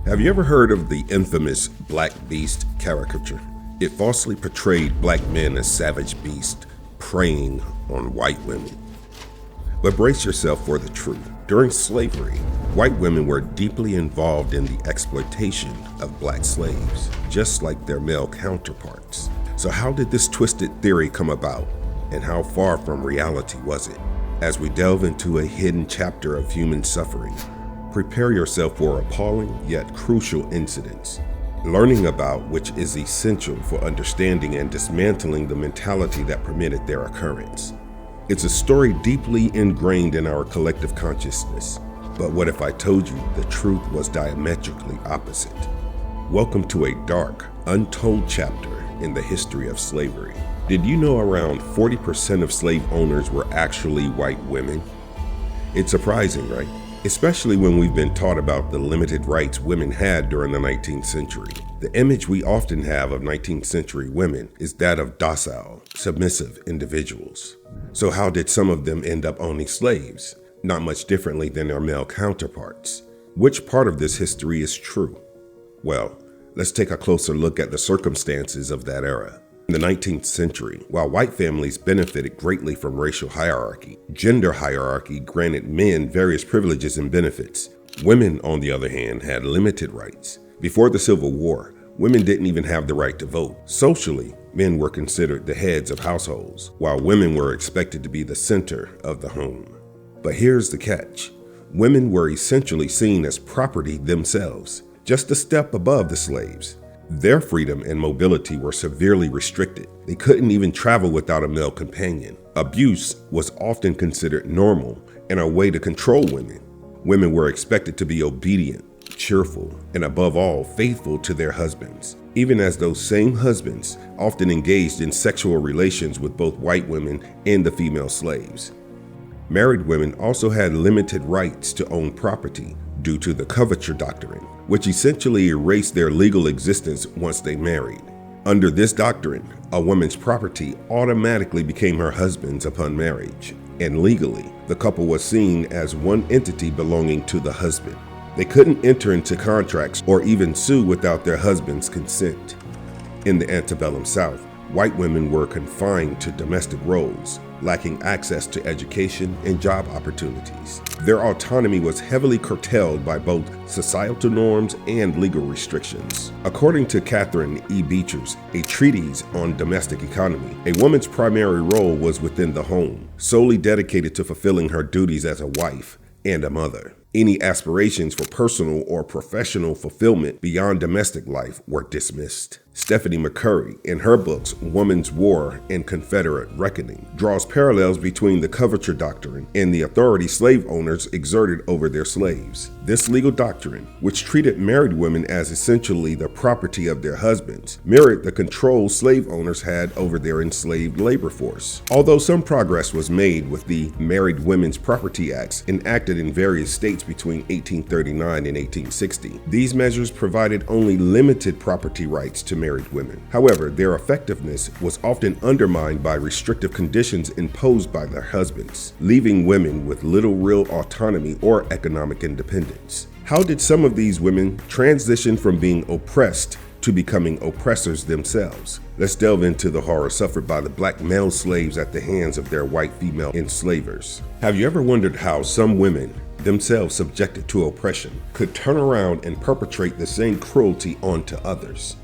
Have you ever heard of the infamous Black Beast caricature? It falsely portrayed black men as savage beasts preying on white women. But brace yourself for the truth. During slavery, white women were deeply involved in the exploitation of black slaves, just like their male counterparts. So how did this twisted theory come about, and how far from reality was it? As we delve into a hidden chapter of human suffering, prepare yourself for appalling yet crucial incidents, learning about which is essential for understanding and dismantling the mentality that permitted their occurrence. It's a story deeply ingrained in our collective consciousness, but what if I told you the truth was diametrically opposite? Welcome to a dark, untold chapter in the history of slavery. Did you know around 40% of slave owners were actually white women? It's surprising, right? Especially when we've been taught about the limited rights women had during the 19th century. The image we often have of 19th century women is that of docile, submissive individuals. So how did some of them end up owning slaves? Not much differently than their male counterparts. Which part of this history is true? Well, let's take a closer look at the circumstances of that era. In the 19th century, while white families benefited greatly from racial hierarchy, gender hierarchy granted men various privileges and benefits. Women, on the other hand, had limited rights. Before the Civil War, women didn't even have the right to vote. Socially, men were considered the heads of households, while women were expected to be the center of the home. But here's the catch. Women were essentially seen as property themselves, just a step above the slaves. Their freedom and mobility were severely restricted. They couldn't even travel without a male companion. Abuse was often considered normal and a way to control women. Women were expected to be obedient, cheerful, and above all, faithful to their husbands, even as those same husbands often engaged in sexual relations with both white women and the female slaves. Married women also had limited rights to own property due to the Coverture doctrine, which essentially erased their legal existence once they married. Under this doctrine, a woman's property automatically became her husband's upon marriage, and legally, the couple was seen as one entity belonging to the husband. They couldn't enter into contracts or even sue without their husband's consent. In the antebellum South, white women were confined to domestic roles, lacking access to education and job opportunities. Their autonomy was heavily curtailed by both societal norms and legal restrictions. According to Catherine E. Beecher's A Treatise on Domestic Economy, a woman's primary role was within the home, solely dedicated to fulfilling her duties as a wife and a mother. Any aspirations for personal or professional fulfillment beyond domestic life were dismissed. Stephanie McCurry, in her books Woman's War and Confederate Reckoning, draws parallels between the Coverture doctrine and the authority slave owners exerted over their slaves. This legal doctrine, which treated married women as essentially the property of their husbands, mirrored the control slave owners had over their enslaved labor force. Although some progress was made with the Married Women's Property Acts enacted in various states between 1839 and 1860, these measures provided only limited property rights to married women. However, their effectiveness was often undermined by restrictive conditions imposed by their husbands, leaving women with little real autonomy or economic independence. How did some of these women transition from being oppressed to becoming oppressors themselves? Let's delve into the horror suffered by the black male slaves at the hands of their white female enslavers. Have you ever wondered how some women, themselves subjected to oppression, could turn around and perpetrate the same cruelty onto others?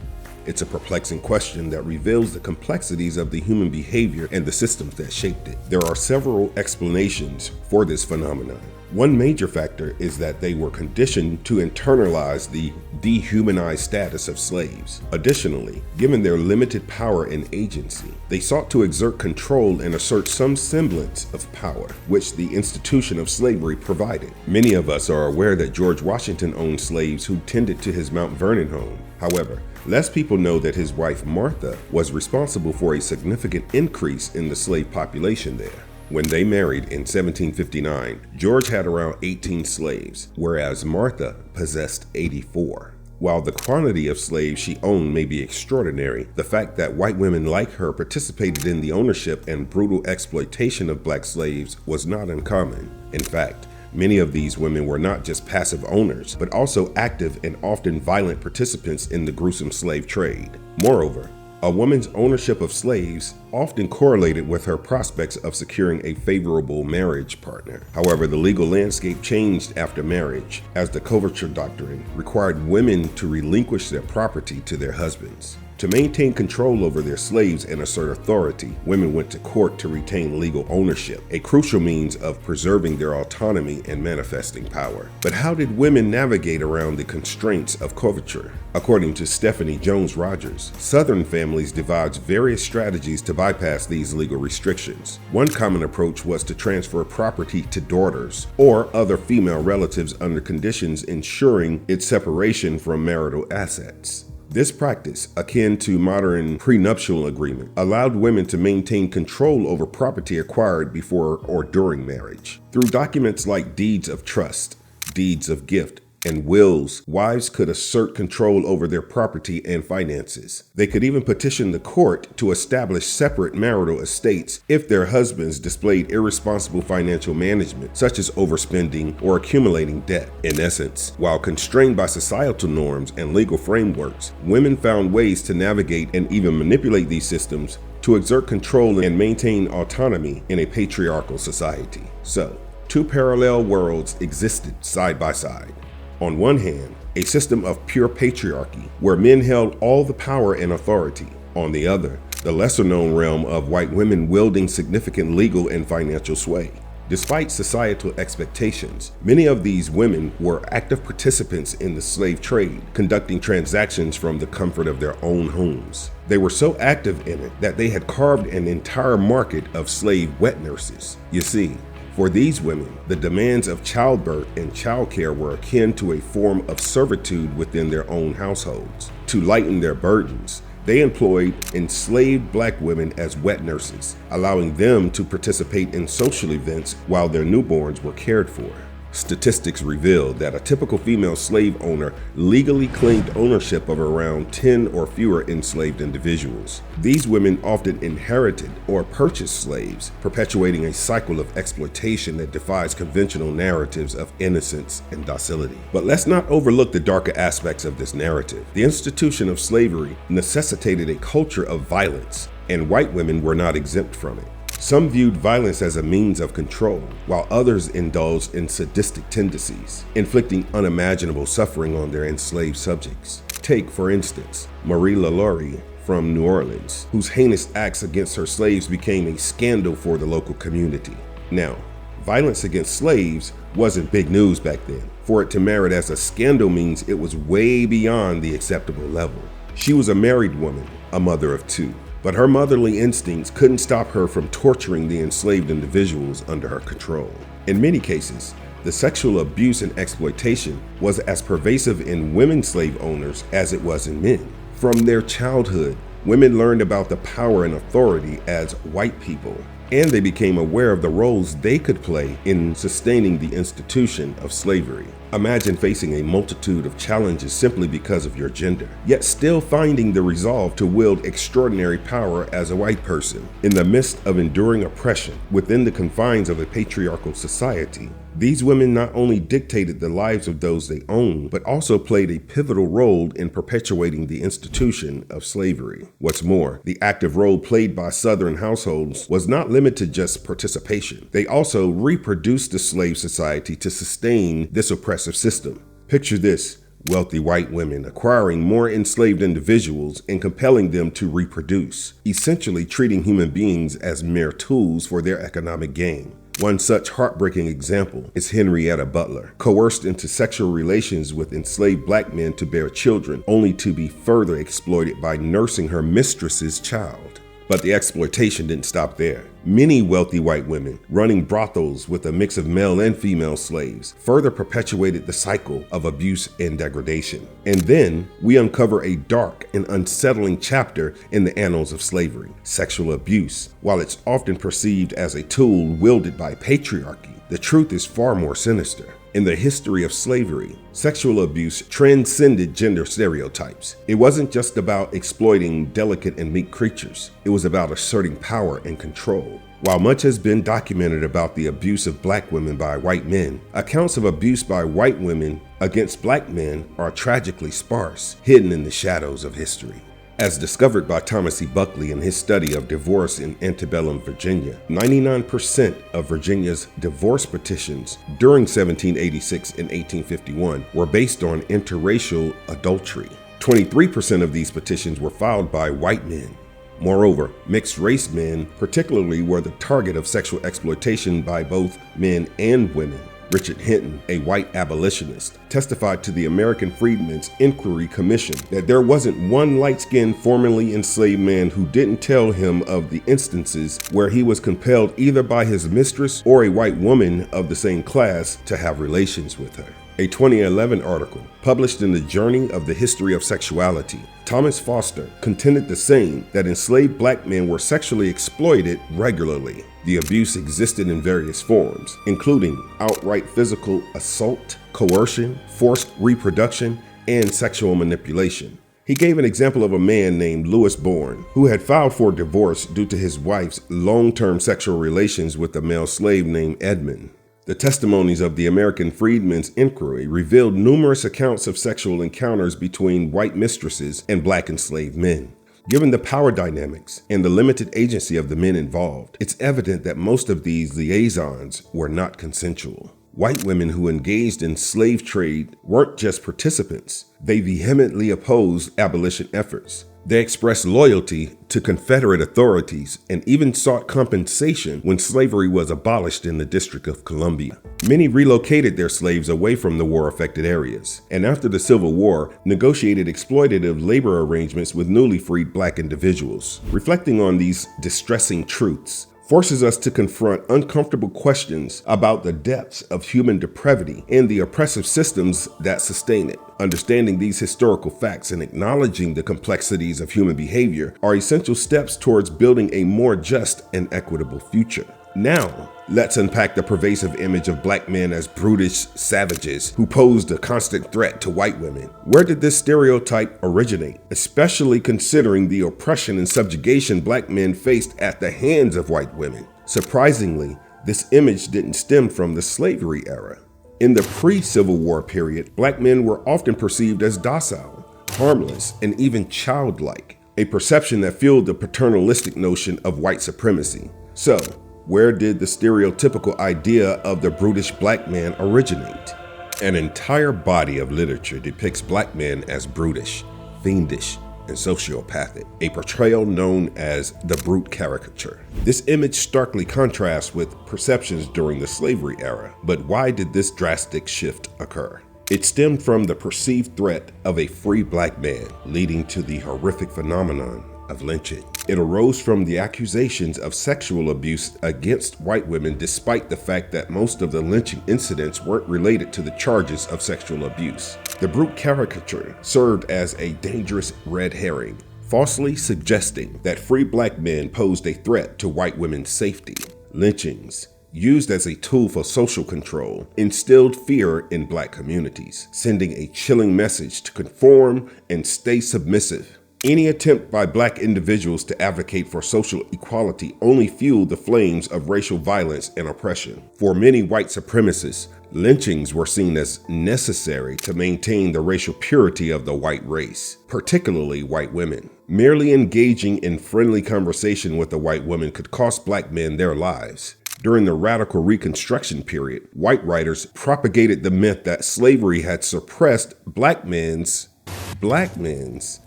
It's a perplexing question that reveals the complexities of the human behavior and the systems that shaped it. There are several explanations for this phenomenon. One major factor is that they were conditioned to internalize the dehumanized status of slaves. Additionally, given their limited power and agency, they sought to exert control and assert some semblance of power, which the institution of slavery provided. Many of us are aware that George Washington owned slaves who tended to his Mount Vernon home. However, less people know that his wife Martha was responsible for a significant increase in the slave population there. When they married in 1759, George had around 18 slaves, whereas Martha possessed 84. While the quantity of slaves she owned may be extraordinary, the fact that white women like her participated in the ownership and brutal exploitation of black slaves was not uncommon. In fact, Many of these women were not just passive owners, but also active and often violent participants in the gruesome slave trade. Moreover, a woman's ownership of slaves often correlated with her prospects of securing a favorable marriage partner. However, the legal landscape changed after marriage, as the Coverture doctrine required women to relinquish their property to their husbands. To maintain control over their slaves and assert authority, women went to court to retain legal ownership, a crucial means of preserving their autonomy and manifesting power. But how did women navigate around the constraints of coverture? According to Stephanie Jones-Rogers, Southern families devised various strategies to bypass these legal restrictions. One common approach was to transfer property to daughters or other female relatives under conditions ensuring its separation from marital assets. This practice, akin to modern prenuptial agreement, allowed women to maintain control over property acquired before or during marriage. Through documents like deeds of trust, deeds of gift, and wills, wives could assert control over their property and finances. They could even petition the court to establish separate marital estates if their husbands displayed irresponsible financial management, such as overspending or accumulating debt. In essence, while constrained by societal norms and legal frameworks, women found ways to navigate and even manipulate these systems to exert control and maintain autonomy in a patriarchal society. So, two parallel worlds existed side by side. On one hand, a system of pure patriarchy, where men held all the power and authority. On the other, the lesser-known realm of white women wielding significant legal and financial sway. Despite societal expectations, many of these women were active participants in the slave trade, conducting transactions from the comfort of their own homes. They were so active in it that they had carved an entire market of slave wet nurses. You see, for these women, the demands of childbirth and childcare were akin to a form of servitude within their own households. To lighten their burdens, they employed enslaved black women as wet nurses, allowing them to participate in social events while their newborns were cared for. Statistics revealed that a typical female slave owner legally claimed ownership of around 10 or fewer enslaved individuals. These women often inherited or purchased slaves, perpetuating a cycle of exploitation that defies conventional narratives of innocence and docility. But let's not overlook the darker aspects of this narrative. The institution of slavery necessitated a culture of violence, and white women were not exempt from it. Some viewed violence as a means of control, while others indulged in sadistic tendencies, inflicting unimaginable suffering on their enslaved subjects. Take, for instance, Marie LaLaurie from New Orleans, whose heinous acts against her slaves became a scandal for the local community. Now, violence against slaves wasn't big news back then. For it to merit as a scandal means it was way beyond the acceptable level. She was a married woman, a mother of two. But her motherly instincts couldn't stop her from torturing the enslaved individuals under her control. In many cases, the sexual abuse and exploitation was as pervasive in women slave owners as it was in men. From their childhood, women learned about the power and authority as white people, and they became aware of the roles they could play in sustaining the institution of slavery. Imagine facing a multitude of challenges simply because of your gender, yet still finding the resolve to wield extraordinary power as a white person. In the midst of enduring oppression within the confines of a patriarchal society, these women not only dictated the lives of those they owned, but also played a pivotal role in perpetuating the institution of slavery. What's more, the active role played by Southern households was not limited to just participation. They also reproduced the slave society to sustain this oppressive system. Picture this: wealthy white women acquiring more enslaved individuals and compelling them to reproduce, essentially treating human beings as mere tools for their economic gain. One such heartbreaking example is Henrietta Butler, coerced into sexual relations with enslaved black men to bear children, only to be further exploited by nursing her mistress's child. But the exploitation didn't stop there. Many wealthy white women, running brothels with a mix of male and female slaves, further perpetuated the cycle of abuse and degradation. And then we uncover a dark and unsettling chapter in the annals of slavery: sexual abuse. While it's often perceived as a tool wielded by patriarchy, the truth is far more sinister. In the history of slavery, sexual abuse transcended gender stereotypes. It wasn't just about exploiting delicate and meek creatures. It was about asserting power and control. While much has been documented about the abuse of black women by white men, accounts of abuse by white women against black men are tragically sparse, hidden in the shadows of history. As discovered by Thomas E. Buckley in his study of divorce in antebellum Virginia, 99% of Virginia's divorce petitions during 1786 and 1851 were based on interracial adultery. 23% of these petitions were filed by white men. Moreover, mixed-race men particularly were the target of sexual exploitation by both men and women. Richard Hinton, a white abolitionist, testified to the American Freedmen's Inquiry Commission that there wasn't one light-skinned formerly enslaved man who didn't tell him of the instances where he was compelled either by his mistress or a white woman of the same class to have relations with her. A 2011 article published in the Journey of the History of Sexuality, Thomas Foster contended the same, that enslaved black men were sexually exploited regularly. The abuse existed in various forms, including outright physical assault, coercion, forced reproduction, and sexual manipulation. He gave an example of a man named Lewis Bourne, who had filed for divorce due to his wife's long-term sexual relations with a male slave named Edmund. The testimonies of the American Freedmen's Inquiry revealed numerous accounts of sexual encounters between white mistresses and black enslaved men. Given the power dynamics and the limited agency of the men involved, it's evident that most of these liaisons were not consensual. White women who engaged in slave trade weren't just participants, they vehemently opposed abolition efforts. They expressed loyalty to Confederate authorities and even sought compensation when slavery was abolished in the District of Columbia. Many relocated their slaves away from the war-affected areas, and after the Civil War, negotiated exploitative labor arrangements with newly freed black individuals. Reflecting on these distressing truths forces us to confront uncomfortable questions about the depths of human depravity and the oppressive systems that sustain it. Understanding these historical facts and acknowledging the complexities of human behavior are essential steps towards building a more just and equitable future. Now, let's unpack the pervasive image of black men as brutish savages who posed a constant threat to white women. Where did this stereotype originate, especially considering the oppression and subjugation black men faced at the hands of white women? Surprisingly, this image didn't stem from the slavery era. In the pre-Civil War period, black men were often perceived as docile, harmless, and even childlike, a perception that fueled the paternalistic notion of white supremacy. So, where did the stereotypical idea of the brutish black man originate? An entire body of literature depicts black men as brutish, fiendish, and sociopathic, a portrayal known as the brute caricature. This image starkly contrasts with perceptions during the slavery era. But why did this drastic shift occur? It stemmed from the perceived threat of a free black man, leading to the horrific phenomenon of lynching. It arose from the accusations of sexual abuse against white women, despite the fact that most of the lynching incidents weren't related to the charges of sexual abuse. The brute caricature served as a dangerous red herring, falsely suggesting that free black men posed a threat to white women's safety. Lynchings, used as a tool for social control, instilled fear in black communities, sending a chilling message to conform and stay submissive. Any attempt by black individuals to advocate for social equality only fueled the flames of racial violence and oppression. For many white supremacists, lynchings were seen as necessary to maintain the racial purity of the white race, particularly white women. Merely engaging in friendly conversation with a white woman could cost black men their lives. During the radical Reconstruction period, white writers propagated the myth that slavery had suppressed black men's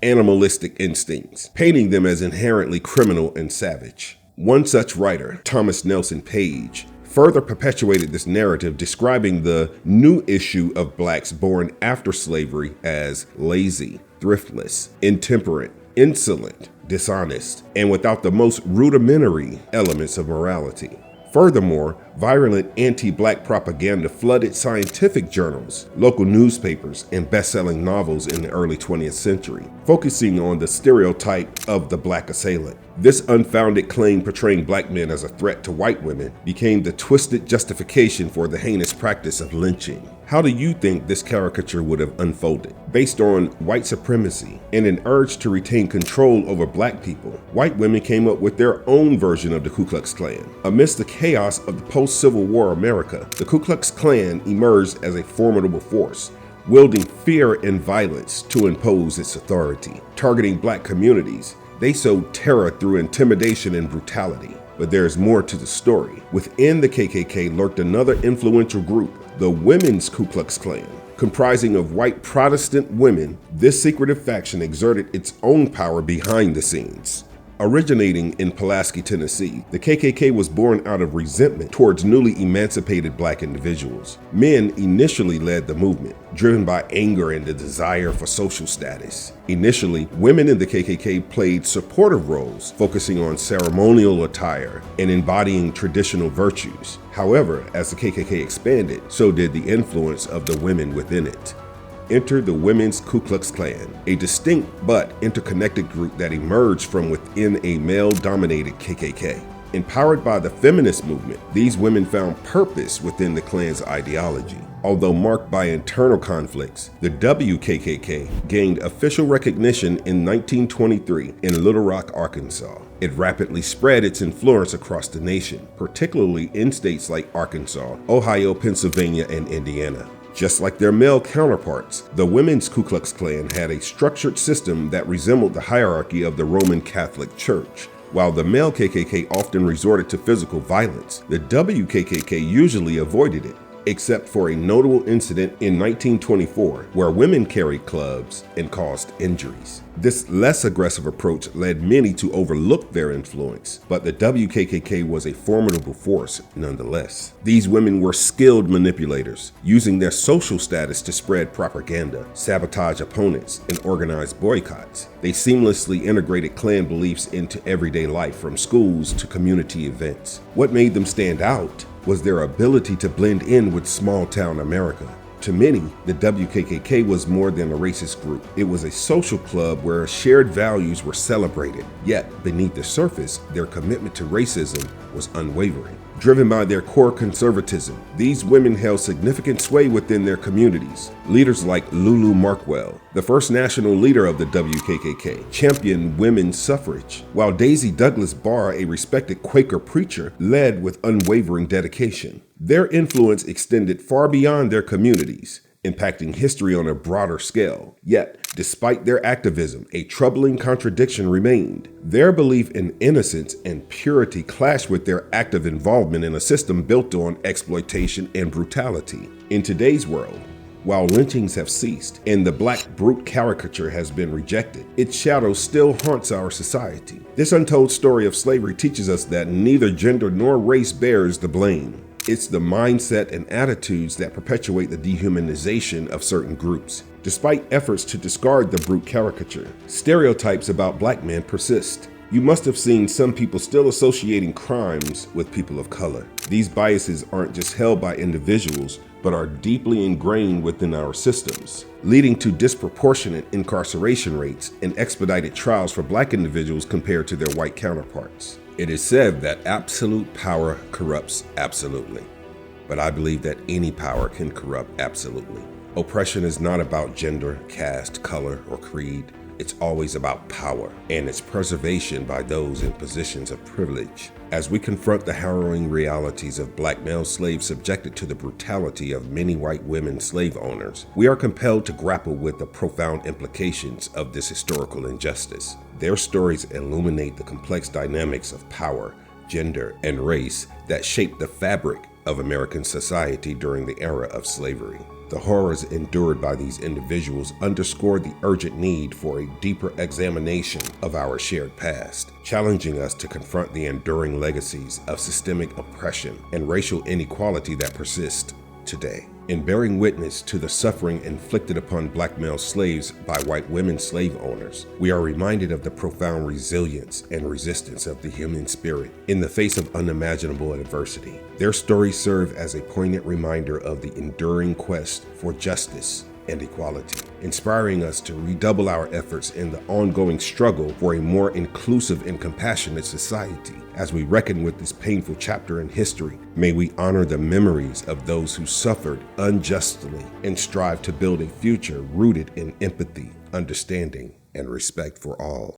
animalistic instincts, painting them as inherently criminal and savage. One such writer, Thomas Nelson Page, further perpetuated this narrative, describing the new issue of blacks born after slavery as lazy, thriftless, intemperate, insolent, dishonest, and without the most rudimentary elements of morality. Furthermore, Virulent anti-black propaganda flooded scientific journals, local newspapers, and best-selling novels in the early 20th century, focusing on the stereotype of the black assailant. This unfounded claim portraying black men as a threat to white women became the twisted justification for the heinous practice of lynching. How do you think this caricature would have unfolded? Based on white supremacy and an urge to retain control over black people, white women came up with their own version of the Ku Klux Klan. Amidst the chaos of the post-Civil War America, the Ku Klux Klan emerged as a formidable force, wielding fear and violence to impose its authority. Targeting black communities, they sowed terror through intimidation and brutality. But there's more to the story. Within the KKK lurked another influential group, the Women's Ku Klux Klan. Comprising of white Protestant women, this secretive faction exerted its own power behind the scenes. Originating in Pulaski, Tennessee, the KKK was born out of resentment towards newly emancipated black individuals. Men initially led the movement, driven by anger and the desire for social status. Initially, women in the KKK played supportive roles, focusing on ceremonial attire and embodying traditional virtues. However, as the KKK expanded, so did the influence of the women within it. Enter the Women's Ku Klux Klan, a distinct but interconnected group that emerged from within a male-dominated KKK. Empowered by the feminist movement, these women found purpose within the Klan's ideology. Although marked by internal conflicts, the WKKK gained official recognition in 1923 in Little Rock, Arkansas. It rapidly spread its influence across the nation, particularly in states like Arkansas, Ohio, Pennsylvania, and Indiana. Just like their male counterparts, the Women's Ku Klux Klan had a structured system that resembled the hierarchy of the Roman Catholic Church. While the male KKK often resorted to physical violence, the WKKK usually avoided it, except for a notable incident in 1924 where women carried clubs and caused injuries. This less aggressive approach led many to overlook their influence, but the WKKK was a formidable force nonetheless. These women were skilled manipulators, using their social status to spread propaganda, sabotage opponents, and organize boycotts. They seamlessly integrated Klan beliefs into everyday life, from schools to community events. What made them stand out was their ability to blend in with small-town America. To many, the WKKK was more than a racist group. It was a social club where shared values were celebrated. Yet, beneath the surface, their commitment to racism was unwavering. Driven by their core conservatism, these women held significant sway within their communities. Leaders like Lulu Markwell, the first national leader of the WKKK, championed women's suffrage, while Daisy Douglas Barr, a respected Quaker preacher, led with unwavering dedication. Their influence extended far beyond their communities, impacting history on a broader scale. Yet, despite their activism, a troubling contradiction remained. Their belief in innocence and purity clashed with their active involvement in a system built on exploitation and brutality. In today's world, while lynchings have ceased and the black brute caricature has been rejected, its shadow still haunts our society. This untold story of slavery teaches us that neither gender nor race bears the blame. It's the mindset and attitudes that perpetuate the dehumanization of certain groups. Despite efforts to discard the brute caricature, stereotypes about black men persist. You must have seen some people still associating crimes with people of color. These biases aren't just held by individuals, but are deeply ingrained within our systems, leading to disproportionate incarceration rates and expedited trials for black individuals compared to their white counterparts. It is said that absolute power corrupts absolutely, but I believe that any power can corrupt absolutely. Oppression is not about gender, caste, color, or creed. It's always about power and its preservation by those in positions of privilege. As we confront the harrowing realities of black male slaves subjected to the brutality of many white women slave owners, we are compelled to grapple with the profound implications of this historical injustice. Their stories illuminate the complex dynamics of power, gender, and race that shaped the fabric of American society during the era of slavery. The horrors endured by these individuals underscore the urgent need for a deeper examination of our shared past, challenging us to confront the enduring legacies of systemic oppression and racial inequality that persist today. In bearing witness to the suffering inflicted upon black male slaves by white women slave owners, we are reminded of the profound resilience and resistance of the human spirit in the face of unimaginable adversity. Their stories serve as a poignant reminder of the enduring quest for justice and equality, inspiring us to redouble our efforts in the ongoing struggle for a more inclusive and compassionate society. As we reckon with this painful chapter in history, may we honor the memories of those who suffered unjustly and strive to build a future rooted in empathy, understanding, and respect for all.